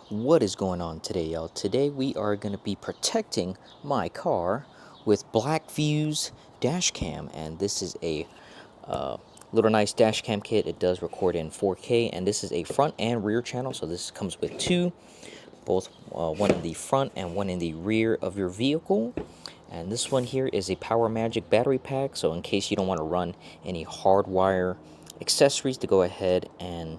What is going on today, y'all? Today we are going to be protecting my car with Blackview's dash cam, and this is a little nice dash cam kit. It does record in 4K, and this is a front and rear channel, so this comes with two, both one in the front and one in the rear of your vehicle. And this one here is a Power Magic battery pack, so in case you don't want to run any hardwire accessories, to go ahead and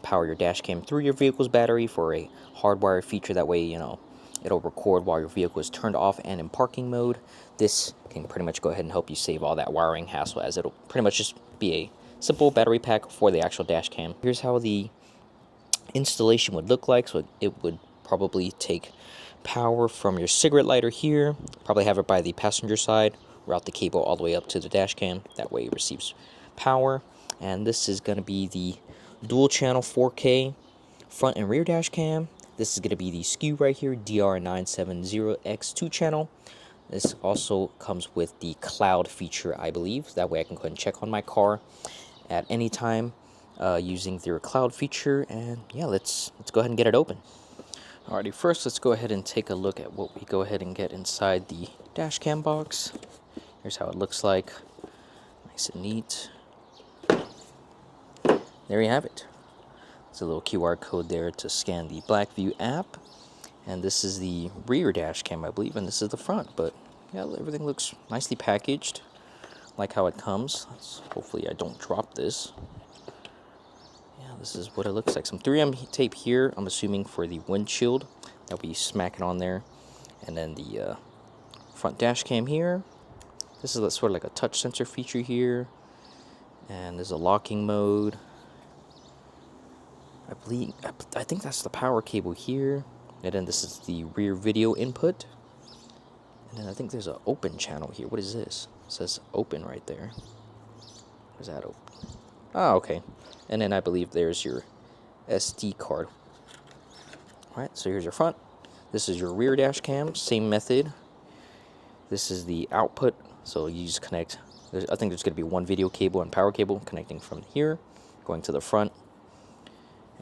power your dash cam through your vehicle's battery for a hardwire feature. That way, it'll record while your vehicle is turned off and in parking mode. This can pretty much go ahead and help you save all that wiring hassle, as it'll pretty much just be a simple battery pack for the actual dash cam. Here's how the installation would look like. So it would probably take power from your cigarette lighter here, probably have it by the passenger side, route the cable all the way up to the dash cam. That way it receives power. And this is going to be the dual channel 4K front and rear dash cam. This is going to be the SKU right here, DR970X2 channel. This also comes with the cloud feature, I believe. That way I can go ahead and check on my car at any time using their cloud feature. And yeah, let's go ahead and get it open. Alrighty, first let's go ahead and take a look at what we go ahead and get inside the dash cam box. Here's how it looks like. Nice and neat. There you have it. There's a little QR code there to scan the Blackview app. And this is the rear dash cam, I believe, and this is the front. But yeah, everything looks nicely packaged. Like how it comes. Hopefully I don't drop this. Yeah, this is what it looks like. Some 3M tape here, I'm assuming for the windshield. That'll be smacking on there. And then the front dash cam here. This is sort of like a touch sensor feature here. And there's a locking mode. I think that's the power cable here. And then this is the rear video input. And then I think there's an open channel here. What is this? It says open right there. Where's that open? Oh, okay. And then I believe there's your SD card. Alright, so here's your front. This is your rear dash cam. Same method. This is the output. So you just connect. I think there's going to be one video cable and power cable connecting from here, going to the front.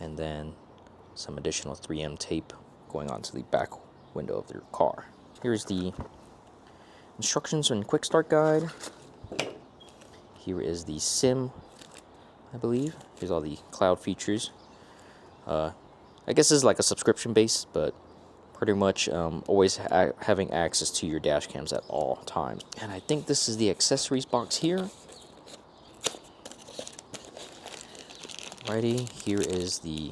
And then some additional 3M tape going onto the back window of your car. Here's the instructions and quick start guide. Here is the SIM, I believe. Here's all the cloud features. I guess this is like a subscription base, but pretty much always having access to your dash cams at all times. And I think this is the accessories box here. Alrighty, here is the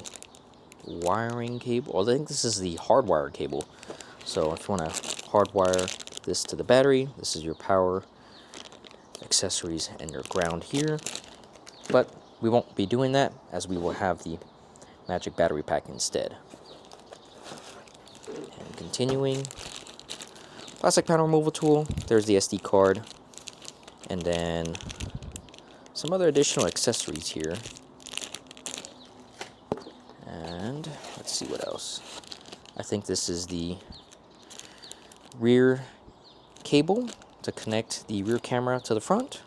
wiring cable. Well, I think this is the hardwire cable. So if you want to hardwire this to the battery, this is your power, accessories, and your ground here. But we won't be doing that, as we will have the Magic battery pack instead. And continuing, plastic panel removal tool. There's the SD card. And then some other additional accessories here. And let's see what else. I think this is the rear cable to connect the rear camera to the front.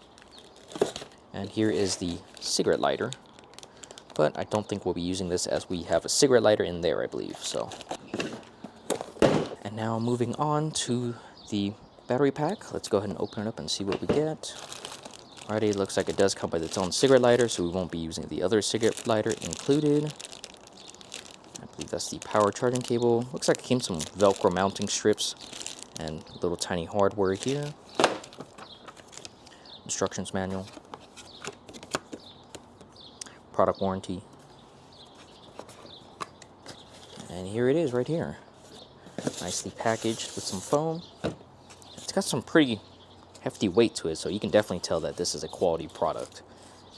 And here is the cigarette lighter. But I don't think we'll be using this, as we have a cigarette lighter in there, I believe. So, and now moving on to the battery pack. Let's go ahead and open it up and see what we get. Alrighty, it looks like it does come with its own cigarette lighter, so we won't be using the other cigarette lighter included. I believe that's the power charging cable. Looks like it came with some Velcro mounting strips and little tiny hardware here. Instructions manual. Product warranty. And here it is right here. Nicely packaged with some foam. It's got some pretty hefty weight to it, so you can definitely tell that this is a quality product.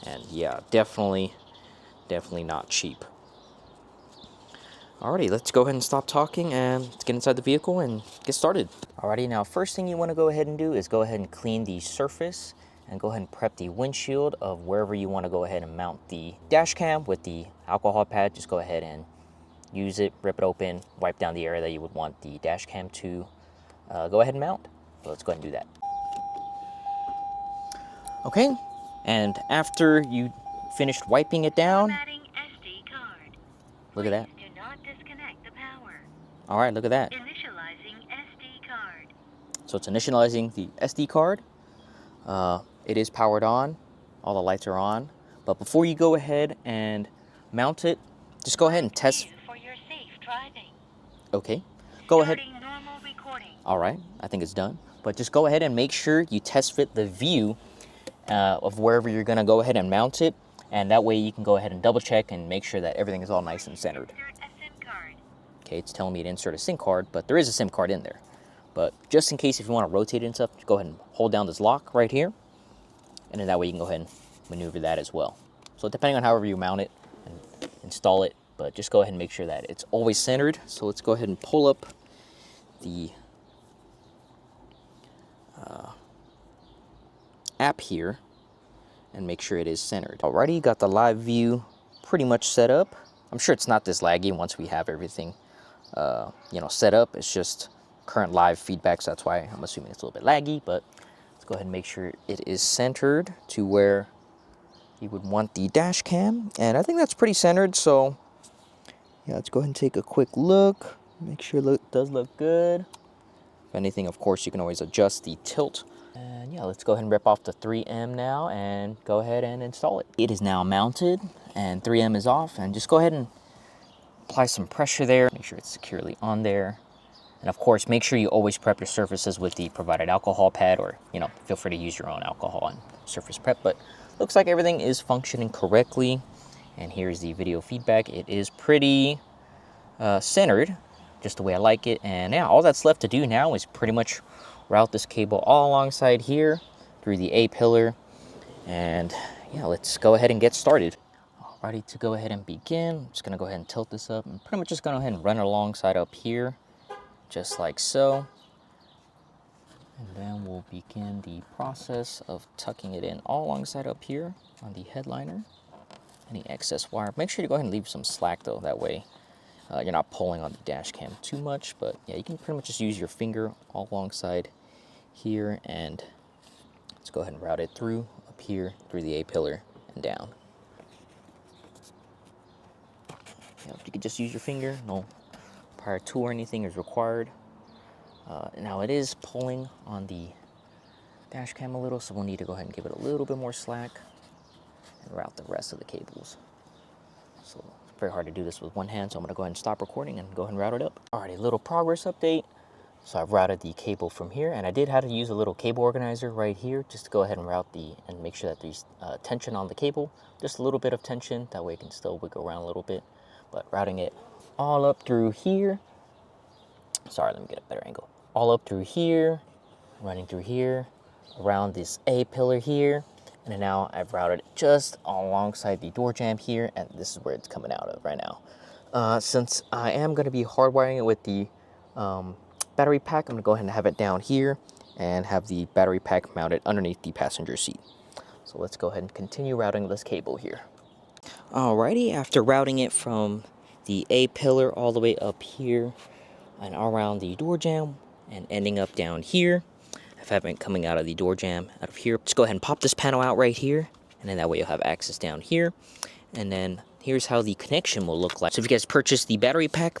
And yeah, definitely not cheap. Alrighty, let's go ahead and stop talking and let's get inside the vehicle and get started. Alrighty, now first thing you want to go ahead and do is go ahead and clean the surface and go ahead and prep the windshield of wherever you want to go ahead and mount the dash cam with the alcohol pad. Just go ahead and use it, rip it open, wipe down the area that you would want the dash cam to go ahead and mount. So let's go ahead and do that. Okay, and after you finished wiping it down, look at that. All right, look at that. Initializing SD card. So it's initializing the SD card. It is powered on. All the lights are on. But before you go ahead and mount it, just go ahead and test. For your safe driving. Okay. Go ahead. Starting normal recording. All right, I think it's done. But just go ahead and make sure you test fit the view of wherever you're gonna go ahead and mount it. And that way you can go ahead and double check and make sure that everything is all nice and centered. Insert a SIM card. Okay, it's telling me to insert a SIM card, but there is a SIM card in there. But just in case if you want to rotate it and stuff, go ahead and hold down this lock right here. And then that way you can go ahead and maneuver that as well. So depending on however you mount it and install it, but just go ahead and make sure that it's always centered. So let's go ahead and pull up the app here and make sure it is centered. Alrighty, got the live view pretty much set up. I'm sure it's not this laggy once we have everything set up. It's just current live feedback, so that's why I'm assuming it's a little bit laggy, but let's go ahead and make sure it is centered to where you would want the dash cam, and I think that's pretty centered. So yeah, let's go ahead and take a quick look, make sure it does look good. If anything, of course, you can always adjust the tilt. And yeah, let's go ahead and rip off the 3M now and go ahead and install it. It is now mounted and 3M is off, and just go ahead and apply some pressure there, make sure it's securely on there. And of course, make sure you always prep your surfaces with the provided alcohol pad, or feel free to use your own alcohol and surface prep. But looks like everything is functioning correctly. And here's the video feedback. It is pretty centered, just the way I like it. And yeah, all that's left to do now is pretty much route this cable all alongside here through the A pillar. And yeah, let's go ahead and get started. Ready to go ahead and begin. I'm just gonna go ahead and tilt this up and pretty much just gonna go ahead and run it alongside up here, just like so. And then we'll begin the process of tucking it in all alongside up here on the headliner. Any excess wire, make sure to go ahead and leave some slack though, that way you're not pulling on the dash cam too much. But yeah, you can pretty much just use your finger all alongside here, and let's go ahead and route it through up here through the A pillar and down. You can just use your finger, no prior tool or anything is required. Now it is pulling on the dash cam a little, so we'll need to go ahead and give it a little bit more slack and route the rest of the cables. So it's very hard to do this with one hand, so I'm gonna go ahead and stop recording and go ahead and route it up. Alrighty, little progress update. So I've routed the cable from here, and I did have to use a little cable organizer right here just to go ahead and route and make sure that there's tension on the cable, just a little bit of tension, that way it can still wiggle around a little bit. But routing it all up through here, sorry, let me get a better angle, all up through here, running through here, around this A pillar here, and then now I've routed it just alongside the door jamb here, and this is where it's coming out of right now. Since I am going to be hardwiring it with the battery pack, I'm going to go ahead and have it down here and have the battery pack mounted underneath the passenger seat. So let's go ahead and continue routing this cable here. Alrighty, after routing it from the A pillar all the way up here and around the door jamb and ending up down here, I have it coming out of the door jamb out of here. Just go ahead and pop this panel out right here, and then that way you'll have access down here. And then here's how the connection will look like. So if you guys purchase the battery pack,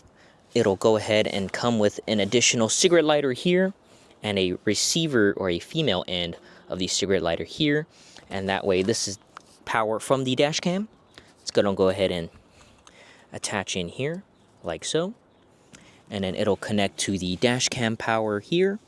it'll go ahead and come with an additional cigarette lighter here and a receiver or a female end of the cigarette lighter here. And that way this is power from the dash cam. It's gonna go ahead and attach in here like so, and then it'll connect to the dash cam power here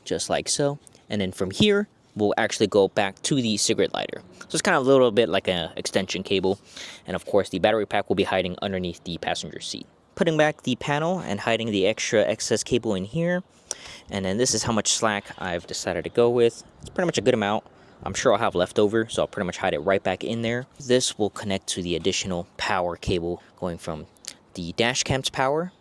just like so, and then from here we'll actually go back to the cigarette lighter. So it's kind of a little bit like an extension cable, and of course the battery pack will be hiding underneath the passenger seat. Putting back the panel and hiding the extra excess cable in here, and then this is how much slack I've decided to go with. It's pretty much a good amount. I'm sure I'll have leftover, so I'll pretty much hide it right back in there. This will connect to the additional power cable going from the dash cam's power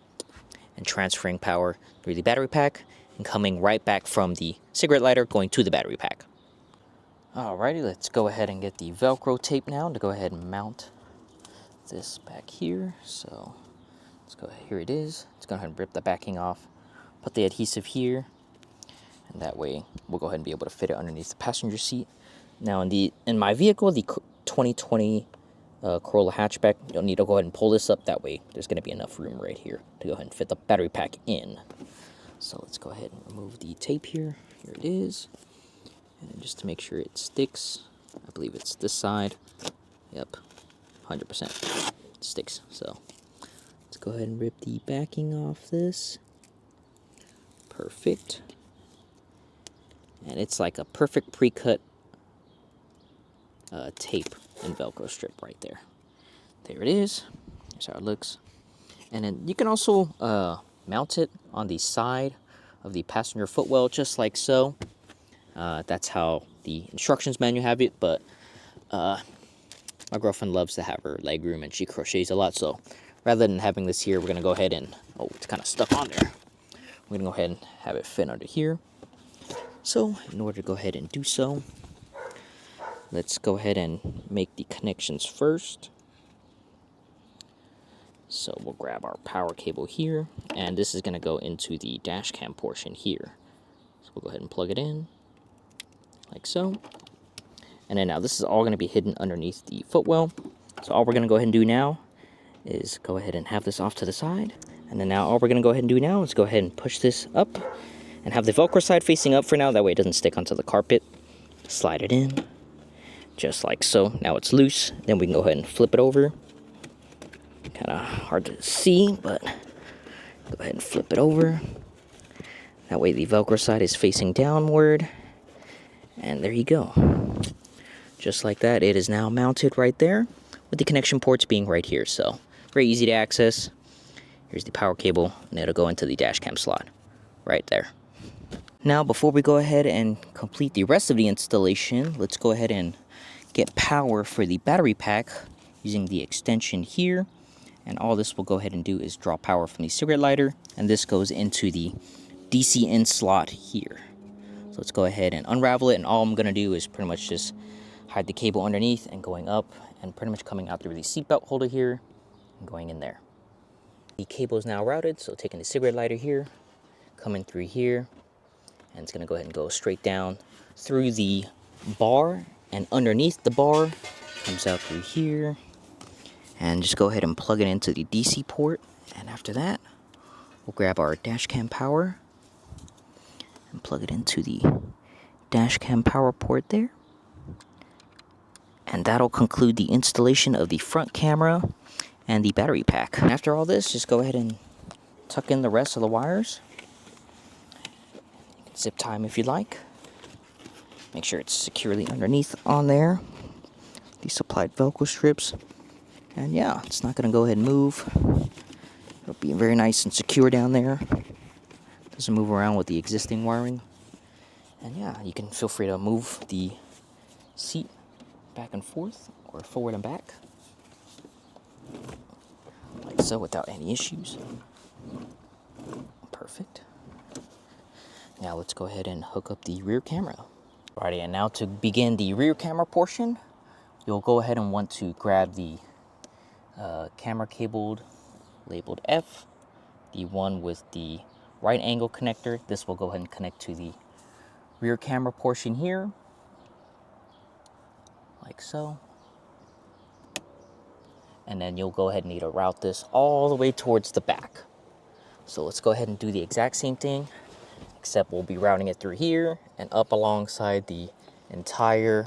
and transferring power through the battery pack and coming right back from the cigarette lighter going to the battery pack. Alrighty, let's go ahead and get the Velcro tape now to go ahead and mount this back here. So let's go ahead, here it is. Let's go ahead and rip the backing off, put the adhesive here, and that way we'll go ahead and be able to fit it underneath the passenger seat. Now in my vehicle, the 2020 Corolla hatchback, you'll need to go ahead and pull this up. That way there's going to be enough room right here to go ahead and fit the battery pack in. So let's go ahead and remove the tape here. Here it is. And just to make sure it sticks, I believe it's this side. Yep, 100% it sticks. So let's go ahead and rip the backing off this. Perfect. And it's like a perfect pre-cut tape and Velcro strip right there. There it is. Here's how it looks. And then you can also mount it on the side of the passenger footwell, just like so. That's how the instructions manual have it, but my girlfriend loves to have her leg room and she crochets a lot, so rather than having this here, we're going to go ahead and, oh, it's kind of stuck on there. We're going to go ahead and have it fit under here. So in order to go ahead and do so, let's go ahead and make the connections first. So we'll grab our power cable here, and this is going to go into the dash cam portion here. So we'll go ahead and plug it in, like so. And then now this is all going to be hidden underneath the footwell. So all we're going to go ahead and do now is go ahead and have this off to the side. And then now all we're going to go ahead and do now is go ahead and push this up and have the Velcro side facing up for now. That way it doesn't stick onto the carpet. Slide it in, just like so. Now it's loose. Then we can go ahead and flip it over. Kind of hard to see, but go ahead and flip it over. That way the Velcro side is facing downward. And there you go. Just like that, it is now mounted right there, with the connection ports being right here. So very easy to access. Here's the power cable, and it'll go into the dash cam slot right there. Now, before we go ahead and complete the rest of the installation, let's go ahead and get power for the battery pack using the extension here. And all this will go ahead and do is draw power from the cigarette lighter, and this goes into the DC in slot here. So let's go ahead and unravel it, and all I'm going to do is pretty much just hide the cable underneath and going up and pretty much coming out through the seatbelt holder here and going in there. The cable is now routed, so taking the cigarette lighter here, coming through here, and it's going to go ahead and go straight down through the bar, and underneath the bar comes out through here, and just go ahead and plug it into the DC port. And after that, we'll grab our dash cam power and plug it into the dash cam power port there. And that'll conclude the installation of the front camera and the battery pack. And after all this, just go ahead and tuck in the rest of the wires. You can zip tie them if you'd like. Make sure it's securely underneath on there. The supplied Velcro strips. And yeah, it's not going to go ahead and move. It'll be very nice and secure down there. Doesn't move around with the existing wiring. And yeah, you can feel free to move the seat back and forth or forward and back like so without any issues. Perfect. Now let's go ahead and hook up the rear camera. Alrighty, and now to begin the rear camera portion, you'll go ahead and want to grab the camera cable labeled F, the one with the right angle connector. This will go ahead and connect to the rear camera portion here, like so. And then you'll go ahead and need to route this all the way towards the back. So let's go ahead and do the exact same thing, except we'll be routing it through here and up alongside the entire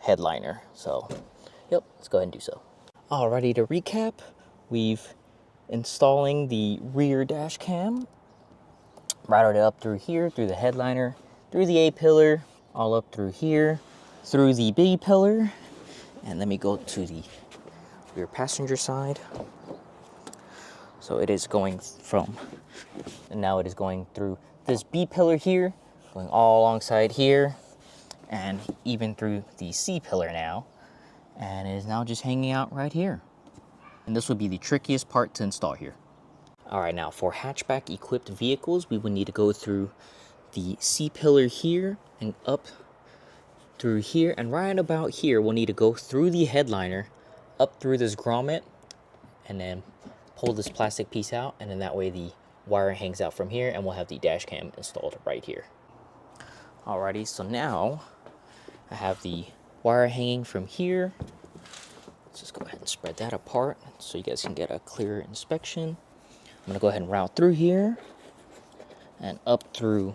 headliner. So, yep, let's go ahead and do so. Alrighty, to recap, we've installing the rear dash cam, routed it up through here, through the headliner, through the A pillar, all up through here, through the B pillar, and let me go to the rear passenger side. So it is going from, and now it is going through this B pillar here, going all alongside here, and even through the C pillar now, and it is now just hanging out right here. And this will be the trickiest part to install here. Alright, now for hatchback equipped vehicles, we would need to go through the C pillar here and up through here, and right about here we'll need to go through the headliner, up through this grommet, and then pull this plastic piece out, and then that way the wire hangs out from here, and we'll have the dash cam installed right here. Alrighty, so now I have the wire hanging from here Let's just go ahead and spread that apart so you guys can get a clearer inspection. I'm going to go ahead and route through here and up through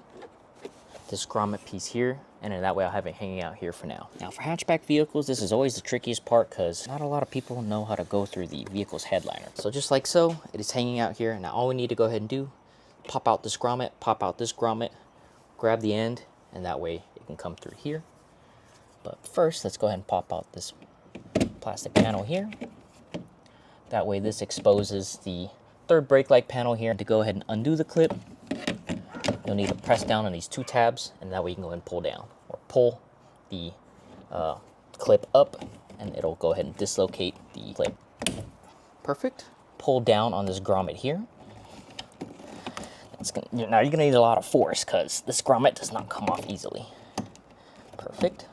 this grommet piece here, and then that way I'll have it hanging out here for now. Now for hatchback vehicles, this is always the trickiest part because not a lot of people know how to go through the vehicle's headliner. So just like so, it is hanging out here. Now all we need to go ahead and do, pop out this grommet, pop out this grommet, grab the end, and that way it can come through here. But first, let's go ahead and pop out this plastic panel here. That way this exposes the third brake light panel here. To go ahead and undo the clip, you'll need to press down on these two tabs, and that way you can go ahead and pull down, or pull the clip up, and it'll go ahead and dislocate the clip. Perfect. Pull down on this grommet here. Now you're gonna need a lot of force because this grommet does not come off easily. Perfect.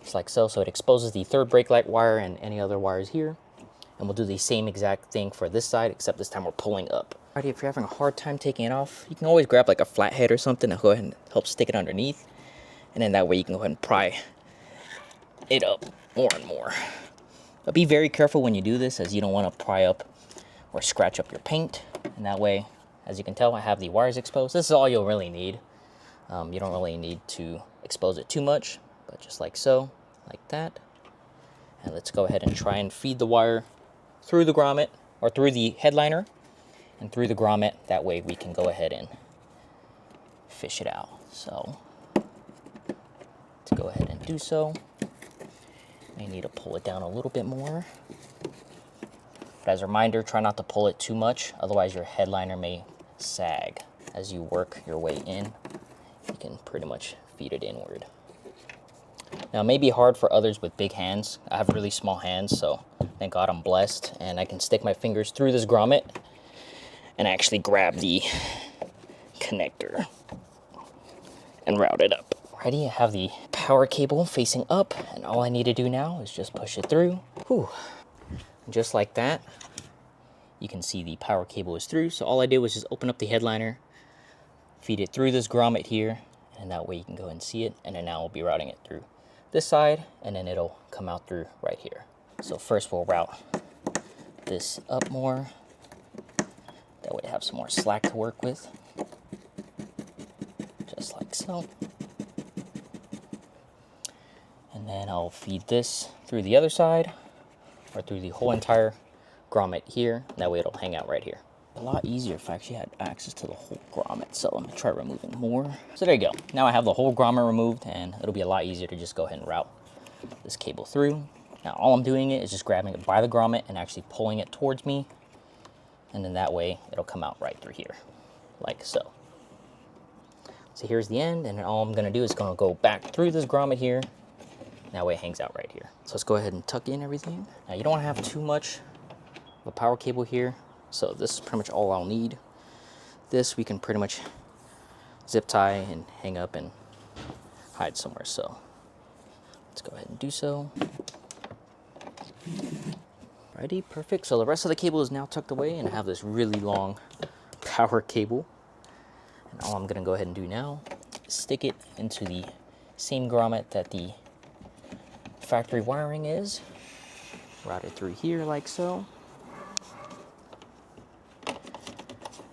Just like so. So it exposes the third brake light wire and any other wires here. And we'll do the same exact thing for this side, except this time we're pulling up. Alrighty, if you're having a hard time taking it off, you can always grab like a flathead or something and go ahead and help stick it underneath. And then that way you can go ahead and pry it up more and more. But be very careful when you do this, as you don't want to pry up or scratch up your paint. And that way, as you can tell, I have the wires exposed. This is all you'll really need. You don't really need to expose it too much, but just like so, like that. And let's go ahead and try and feed the wire through the grommet, or through the headliner, and through the grommet. That way we can go ahead and fish it out. So, to go ahead and do so, may need to pull it down a little bit more. But as a reminder, try not to pull it too much, otherwise your headliner may sag. As you work your way in, you can pretty much feed it inward. Now, it may be hard for others with big hands. I have really small hands, so thank God I'm blessed. And I can stick my fingers through this grommet and actually grab the connector and route it up. Alrighty, I have the power cable facing up, and all I need to do now is just push it through. Whew. Just like that, you can see the power cable is through. So all I did was just open up the headliner, feed it through this grommet here, and that way you can go and see it. And then now we'll be routing it through this side, and then it'll come out through right here. So first we'll route this up more. That way I have some more slack to work with. Just like so. And then I'll feed this through the other side, or through the whole entire grommet here. That way it'll hang out right here. A lot easier if I actually had access to the whole grommet. So I'm gonna try removing more. So there you go. Now I have the whole grommet removed, and it'll be a lot easier to just go ahead and route this cable through. Now all I'm doing is just grabbing it by the grommet and actually pulling it towards me. And then that way it'll come out right through here, like so. So here's the end, and then all I'm gonna do is gonna go back through this grommet here. That way it hangs out right here. So let's go ahead and tuck in everything. Now you don't wanna have too much of a power cable here. So this is pretty much all I'll need. This we can pretty much zip tie and hang up and hide somewhere. So let's go ahead and do so. Alrighty, perfect. So the rest of the cable is now tucked away, and I have this really long power cable. And all I'm gonna go ahead and do now is stick it into the same grommet that the factory wiring is. Route it through here like so.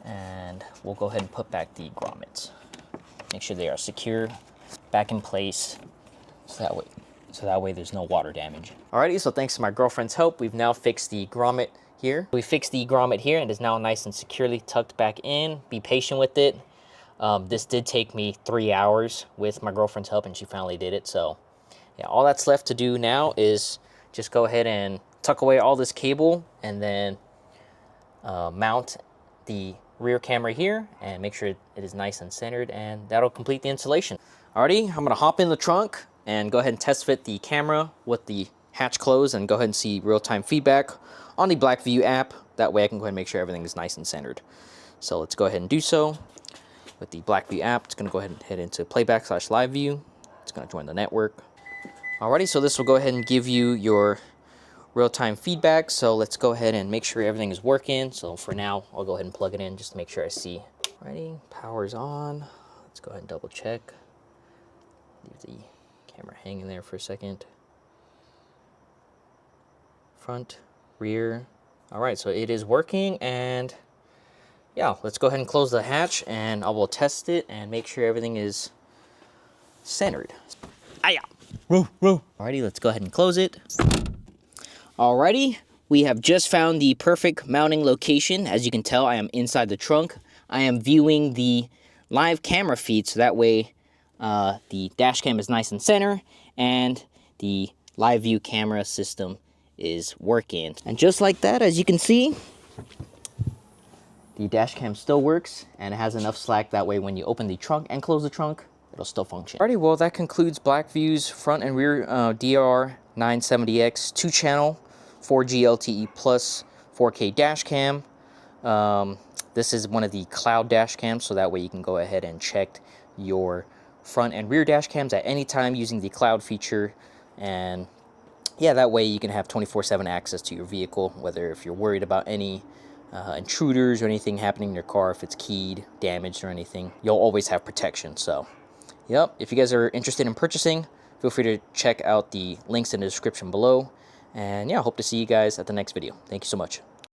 And we'll go ahead and put back the grommets. Make sure they are secure, back in place, so that way there's no water damage. Alrighty, so thanks to my girlfriend's help, we've now fixed the grommet here. We fixed the grommet here, and it is now nice and securely tucked back in. Be patient with it. This did take me 3 hours with my girlfriend's help, and she finally did it. So yeah, all that's left to do now is just go ahead and tuck away all this cable, and then mount the rear camera here and make sure it is nice and centered, and that'll complete the installation. Alrighty, I'm gonna hop in the trunk and go ahead and test fit the camera with the hatch closed and go ahead and see real-time feedback on the Blackview app. That way I can go ahead and make sure everything is nice and centered. So let's go ahead and do so. With the Blackview app, it's gonna go ahead and head into playback/live view. It's gonna join the network. Alrighty, so this will go ahead and give you your real-time feedback. So let's go ahead and make sure everything is working. So for now, I'll go ahead and plug it in just to make sure I see. Alrighty, power's on. Let's go ahead and double check. Leave the camera hanging there for a second. front, rear. All right, so it is working, and yeah, let's go ahead and close the hatch, and I will test it and make sure everything is centered. Aya. Alrighty, let's go ahead and close it. Alrighty, we have just found the perfect mounting location. As you can tell, I am inside the trunk. I am viewing the live camera feed, so that way the dash cam is nice and center, and the live view camera system is working. And just like that, as you can see, the dash cam still works, and it has enough slack that way when you open the trunk and close the trunk, it'll still function. Alrighty, well, that concludes Blackview's front and rear DR970X 2-channel 4G LTE plus 4K dash cam. This is one of the cloud dash cams, so that way you can go ahead and check your front and rear dash cams at any time using the cloud feature. And yeah, that way you can have 24/7 access to your vehicle, whether if you're worried about any intruders or anything happening in your car, if it's keyed, damaged, or anything, you'll always have protection. So yep, if you guys are interested in purchasing, feel free to check out the links in the description below. And yeah, hope to see you guys at the next video. Thank you so much.